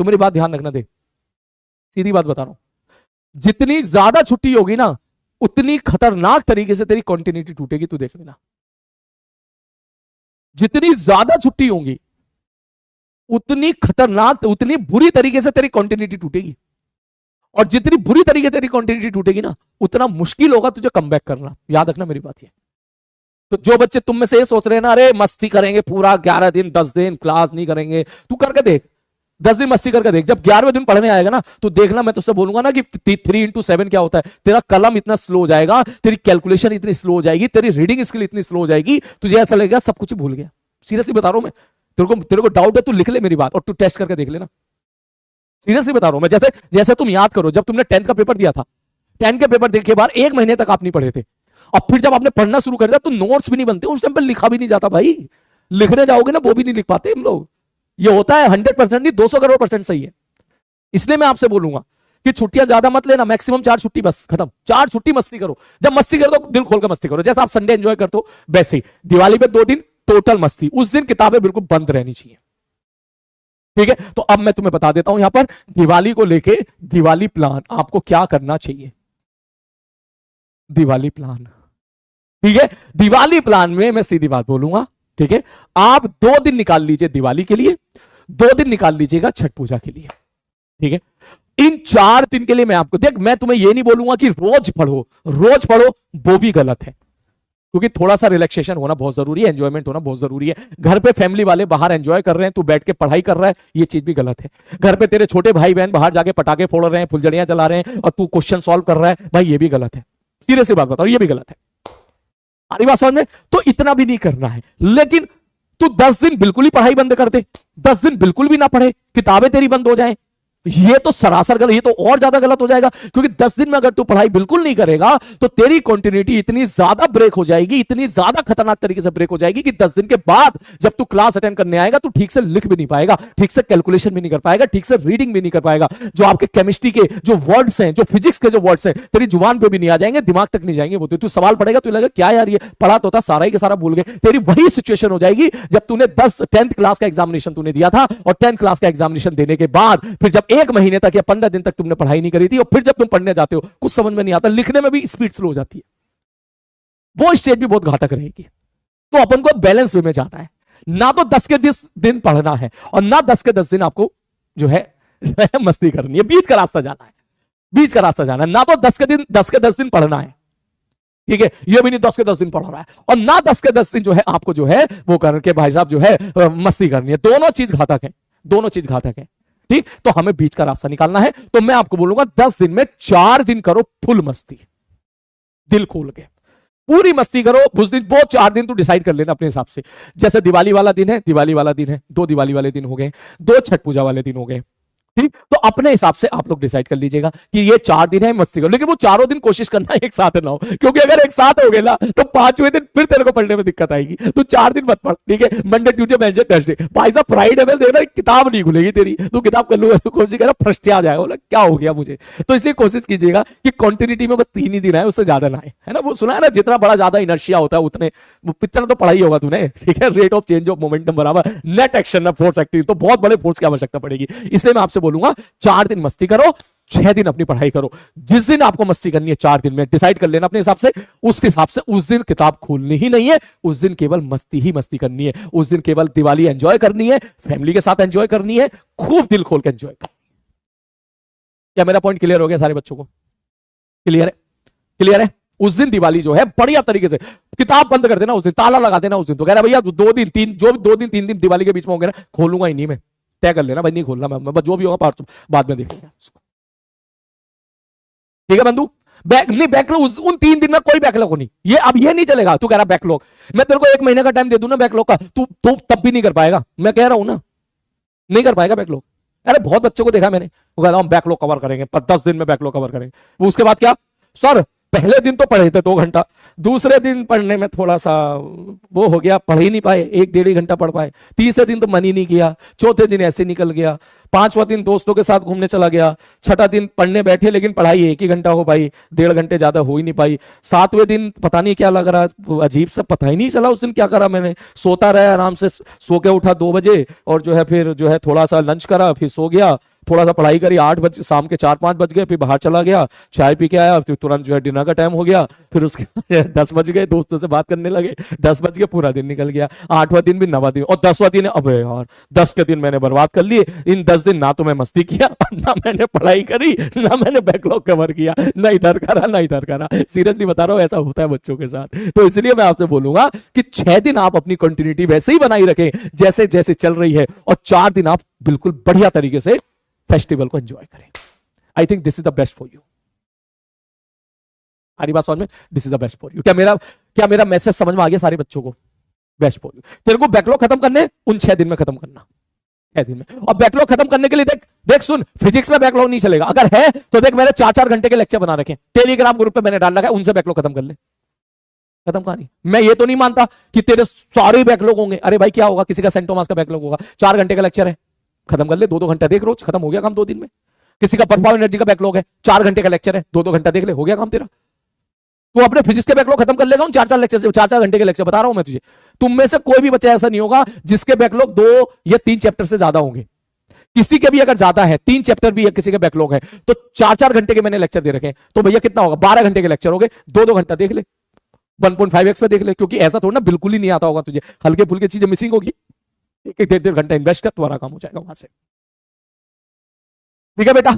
तो मेरी बात ध्यान रखना, देख सीधी बात बता रहा हूं, जितनी ज्यादा छुट्टी होगी ना उतनी खतरनाक तरीके से तेरी कॉन्टिन्यूटी टूटेगी, तू देख लेना। जितनी ज्यादा छुट्टी होंगी उतनी खतरनाक, उतनी बुरी तरीके से तेरी कॉन्टिन्यूटी टूटेगी, और जितनी बुरी तरीके से तेरी कॉन्टिन्यूटी टूटेगी ना उतना मुश्किल होगा तुझे कमबैक करना। याद रखना मेरी बात ये। तो जो बच्चे तुम में से ये सोच रहे हैं ना, अरे मस्ती करेंगे पूरा 11 दिन 10 दिन क्लास नहीं करेंगे, तू करके देख, 10 दिन मस्ती करके देख, जब 11वें दिन पढ़ने आएगा ना तो देखना, मैं तुझसे बोलूंगा ना कि 3 into 7 क्या होता है, तेरा कलम इतना स्लो हो जाएगा, तेरी कैलकुलेशन इतनी स्लो हो जाएगी, तेरी रीडिंग स्किल इतनी स्लो हो जाएगी, तुझे ऐसा लगेगा सब कुछ भूल गया। सीरियसली बता रहा हूं मैं, तेरे को डाउट है तू लिख ले मेरी बात और तू टेस्ट करके देख लेना। सीरियसली बता रहा हूं मैं, जैसे जैसे तुम याद करो, जब तुमने 10th का पेपर दिया था, 10th के पेपर देने के बाद 1 महीने तक आप नहीं पढ़े थे, और फिर जब आपने पढ़ना शुरू कर दिया तो नोट्स भी नहीं बनते, उस टाइम पर लिखा भी नहीं जाता भाई, लिखने जाओगे ना वो भी नहीं लिख पाते हम लोग। ये होता है 100% नहीं, 200 करोड़ % सही है। इसलिए मैं आपसे बोलूंगा कि छुट्टियां ज्यादा मत लेना, मैक्सिमम 4 छुट्टी बस, खत्म। 4 छुट्टी मस्ती करो, जब मस्ती करो तो दिल खोल कर मस्ती करो, जैसे आप संडे एंजॉय करते हो वैसे ही दिवाली पे 2 दिन टोटल मस्ती, उस दिन किताबें बिल्कुल बंद रहनी चाहिए, ठीक है। तो अब मैं तुम्हें बता देता हूं यहां पर दिवाली को लेके दिवाली प्लान आपको क्या करना चाहिए। दिवाली प्लान, ठीक है, दिवाली प्लान में मैं सीधी बात बोलूंगा, ठीक है, आप 2 दिन निकाल लीजिए दिवाली के लिए, 2 दिन निकाल लीजिएगा छठ पूजा के लिए, ठीक है। इन 4 दिन के लिए मैं आपको, देख मैं तुम्हें यह नहीं बोलूंगा कि रोज पढ़ो, रोज पढ़ो वो भी गलत है, क्योंकि थोड़ा सा रिलैक्सेशन होना बहुत जरूरी है, एंजॉयमेंट होना बहुत जरूरी है। घर पे फैमिली वाले बाहर एंजॉय कर रहे हैं, तू बैठ के पढ़ाई कर रहा है, ये चीज भी गलत है। घर पे तेरे छोटे भाई बहन बाहर जाके पटाखे फोड़ रहे हैं, फुलझड़ियां जला रहे हैं और तू क्वेश्चन सॉल्व कर रहा है, भाई ये भी गलत है। सीरियसली बात बताओ, ये भी गलत है। आरी बात समझ में? तो इतना भी नहीं करना है, लेकिन तू 10 दिन बिल्कुल ही पढ़ाई बंद कर दे, 10 दिन बिल्कुल भी ना पढ़े, किताबें तेरी बंद हो जाएं, ये तो सरासर गलत, ये तो और ज्यादा गलत हो जाएगा, क्योंकि 10 दिन में अगर तू पढ़ाई बिल्कुल नहीं करेगा तो तेरी कंटिन्यूटी इतनी ज्यादा ब्रेक हो जाएगी, इतनी ज्यादा खतरनाक तरीके से ब्रेक हो जाएगी कि 10 दिन के बाद जब तू क्लास अटेंड करने आएगा तो ठीक से लिख भी नहीं पाएगा, ठीक से कैलकुलेशन भी नहीं कर पाएगा, ठीक से रीडिंग भी नहीं कर पाएगा, जो आपके केमिस्ट्री के जो वर्ड्स हैं, जो फिजिक्स के जो वर्ड्स हैं, तेरी जुबान पे भी नहीं आ जाएंगे, दिमाग तक नहीं जाएंगे। वो तू सवाल पढ़ेगा तो लगेगा क्या यार ये पढ़ा तो था, सारा ही का सारा भूल गए। तेरी वही सिचुएशन हो जाएगी जब तूने 10th क्लास का एग्जामिनेशन तूने दिया था, और 10th क्लास का एग्जामिनेशन देने के बाद फिर जब 1 महीने तक या 15 दिन तक तुमने पढ़ाई नहीं करी थी, और फिर जब तुम पढ़ने जाते हो कुछ समझ में नहीं आता, लिखने में भी स्पीड स्लो हो जाती है, वो स्टेज भी बहुत घातक रहेगी। तो अपन को बैलेंस वे में जाना है, ना तो 10 के 10 दिन पढ़ना है और ना 10 के 10 दिन आपको जो है मस्ती करनी है, बीच का रास्ता जाना है, बीच का रास्ता जाना है। ना तो 10 के 10 दिन पढ़ना है, ठीक है, ये भी नहीं 10 के 10 दिन पढ़ रहा है, और ना 10 के 10 दिन जो है आपको जो है वो करके भाई साहब जो है मस्ती करनी है। दोनों चीज घातक है, दोनों चीज घातक है, ठीक। तो हमें बीच का रास्ता निकालना है। तो मैं आपको बोलूंगा 10 दिन में 4 दिन करो फुल मस्ती, दिल खोल के पूरी मस्ती करो उस दिन। वो 4 दिन तू डिसाइड कर लेना अपने हिसाब से, जैसे दिवाली वाला दिन है, दिवाली वाला दिन है, 2 दिवाली वाले दिन हो गए, 2 छठ पूजा वाले दिन हो गए, ठीक। तो अपने हिसाब से आप लोग डिसाइड कर लीजिएगा कि ये 4 दिन है मस्ती करो, लेकिन वो चारों दिन कोशिश करना एक साथ ना हो, क्योंकि अगर एक साथ हो गए ना तो 5वें दिन फिर तेरे को पढ़ने में दिक्कत आएगी। तो 4 दिन मत पढ़, ठीक है, मंडे ट्यूसडे वेडनेसडे थर्सडे। भाई साहब फ्राइडे में देखना किताब नहीं खुलेगी तेरी, तू किताब कर लूंगा कोशिश कर फ्रस्ट्रेट आ जाएगा, बोला क्या हो गया मुझे। तो इसलिए कोशिश कीजिएगा कि कंटिन्यूटी में बस 3 ही दिन आए, उससे ज्यादा ना आए, है ना। वो सुना है ना, जितना बड़ा ज्यादा इनर्शिया होता है उतने इतना तो पढ़ाई होगा तूने, ठीक है। Rate of change of momentum बराबर नेट एक्शन फोर्स एक्टिव, तो बहुत बड़े फोर्स की आवश्यकता पड़ेगी। इसलिए मैं आपसे बोलूंगा 4 दिन मस्ती करो, 6 दिन अपनी पढ़ाई करो। जिस दिन आपको मस्ती करनी है 4 दिन में डिसाइड कर लेना अपने हिसाब से, उसके हिसाब से उस दिन किताब खोलनी ही नहीं है, उस दिन केवल मस्ती ही मस्ती करनी है, उस दिन केवल दिवाली एंजॉय करनी है, फैमिली के साथ एंजॉय करनी है, खूब दिल खोल के एंजॉय करनी है। क्या मेरा पॉइंट क्लियर हो गया सारे बच्चों को? क्लियर है? क्लियर है? उस दिन दिवाली जो है बढ़िया तरीके से किताब बंद कर देना, उस दिन ताला लगा देना, उस दिन तो कह रहा भैया 2 दिन 3 जो 2 दिन 3 दिन दिवाली के बीच में होंगे ना, खोलूंगा ही नहीं मैं, तय कर लेना भाई, नहीं खोलना मैं जो भी होगा बाद में देखेंगे, ठीक है बंधु। बैकलॉग उन 3 दिन में कोई बैकलॉग नहीं, ये अब ये नहीं चलेगा। तू कह रहा बैकलॉग, मैं तेरे को 1 महीने का टाइम दे दूं ना बैकलॉग का, तू तब भी नहीं कर पाएगा, मैं कह रहा हूं ना, नहीं कर पाएगा बैकलॉग। अरे बहुत बच्चों को देखा मैंने, वो कह रहा हूं बैकलॉग कवर करेंगे, 10 दिन में बैकलॉग कवर करेंगे, वो उसके बाद क्या, सर पहले दिन तो पढ़े थे 2 घंटा, दूसरे दिन पढ़ने में थोड़ा सा वो हो गया, पढ़ ही नहीं पाए, 1-1.5 घंटा पढ़ पाए, तीसरे दिन तो मन ही नहीं किया, चौथे दिन ऐसे निकल गया, पांचवा दिन दोस्तों के साथ घूमने चला गया, छठा दिन पढ़ने बैठे लेकिन पढ़ाई 1 ही घंटा हो पाई, 1.5 घंटे ज्यादा हो ही नहीं पाई, सातवें दिन पता नहीं क्या लग रहा, अजीब सा पता ही नहीं चला उस दिन क्या करा मैंने, सोता रहा आराम से, सो के उठा 2 बजे और जो है फिर जो है थोड़ा सा लंच करा, फिर सो गया, थोड़ा सा पढ़ाई करी, 8 बजे, शाम के 4-5 बज गए, फिर बाहर चला गया, चाय पी के आया, फिर तुरंत जो है डिनर का टाइम हो गया, फिर उसके 10 बज गए, दोस्तों से बात करने लगे, 10 बज गए, पूरा दिन निकल गया, 8वां दिन भी, 9वां दिन और 10वां दिन, अबे यार 10 के दिन मैंने बर्बाद कर लिए, इन 10 दिन ना तो मैं मस्ती किया, ना मैंने पढ़ाई करी, ना मैंने बैकलॉग कवर किया, ना इधर करा ना इधर करा, सीरियसली बता रहा हूं ऐसा होता है बच्चों के साथ। तो इसलिए मैं आपसे बोलूंगा कि 6 दिन आप अपनी कंटिन्यूटी वैसे ही बनाई रखें जैसे जैसे चल रही है, और 4 दिन आप बिल्कुल बढ़िया तरीके से फेस्टिवल को एंजॉय करें। I think this is the best for you. हमारी बात समझ में, this is the best for you. क्या मेरा मैसेज समझ में आ गया सारे बच्चों को? Best for you. तेरे को बैकलॉग खत्म करने उन 6 दिन में खत्म करना, 6 दिन में। और बैकलॉग खत्म करने के लिए देख देख सुन, फिजिक्स में बैकलॉग नहीं चलेगा, अगर है तो देख मैंने 4-4 घंटे के लेक्चर बना रखे, टेलीग्राम ग्रुप पे मैंने डाल रखा है, उनसे बैकलॉग खत्म कर ले, खत्म कहानी। मैं ये तो नहीं मानता कि तेरे सारे बैकलॉग होंगे, अरे भाई क्या होगा, किसी का सेंट टॉमस का बैकलॉग होगा, 4 घंटे का लेक्चर है, खत्म कर ले, 2-2 घंटा देख, रोज खत्म हो गया काम 2 दिन में। किसी का परफॉर्म एनर्जी का बैकलॉग है, 4 घंटे का लेक्चर है, 2-2 घंटा देख ले, हो गया काम तेरा। तो अपने फिजिक्स के बैकलॉग खत्म कर लेगा उन 4-4 लेक्चर से, 4-4 घंटे के लेक्चर बता रहा हूं मैं तुझे। तुम में से कोई भी बच्चा ऐसा नहीं होगा जिसके बैकलॉग 2 या 3 चैप्टर से ज्यादा होंगे। किसी के भी अगर ज्यादा है, 3 चैप्टर भी किसी के बैकलॉग है, तो 4-4 घंटे के मैंने लेक्चर दे रखे हैं, तो भैया कितना होगा, 12 घंटे के लेक्चर हो गए, 2-2 घंटा देख ले, 1.5x पे देख ले, क्योंकि ऐसा थोड़ा ना बिल्कुल ही नहीं आता होगा तुझे, हल्के फुल्के चीजें मिसिंग होगी, 1-1 1.5 घंटा इन्वेस्ट कर, तुम्हारा काम हो जाएगा वहां से। ठीक है बेटा।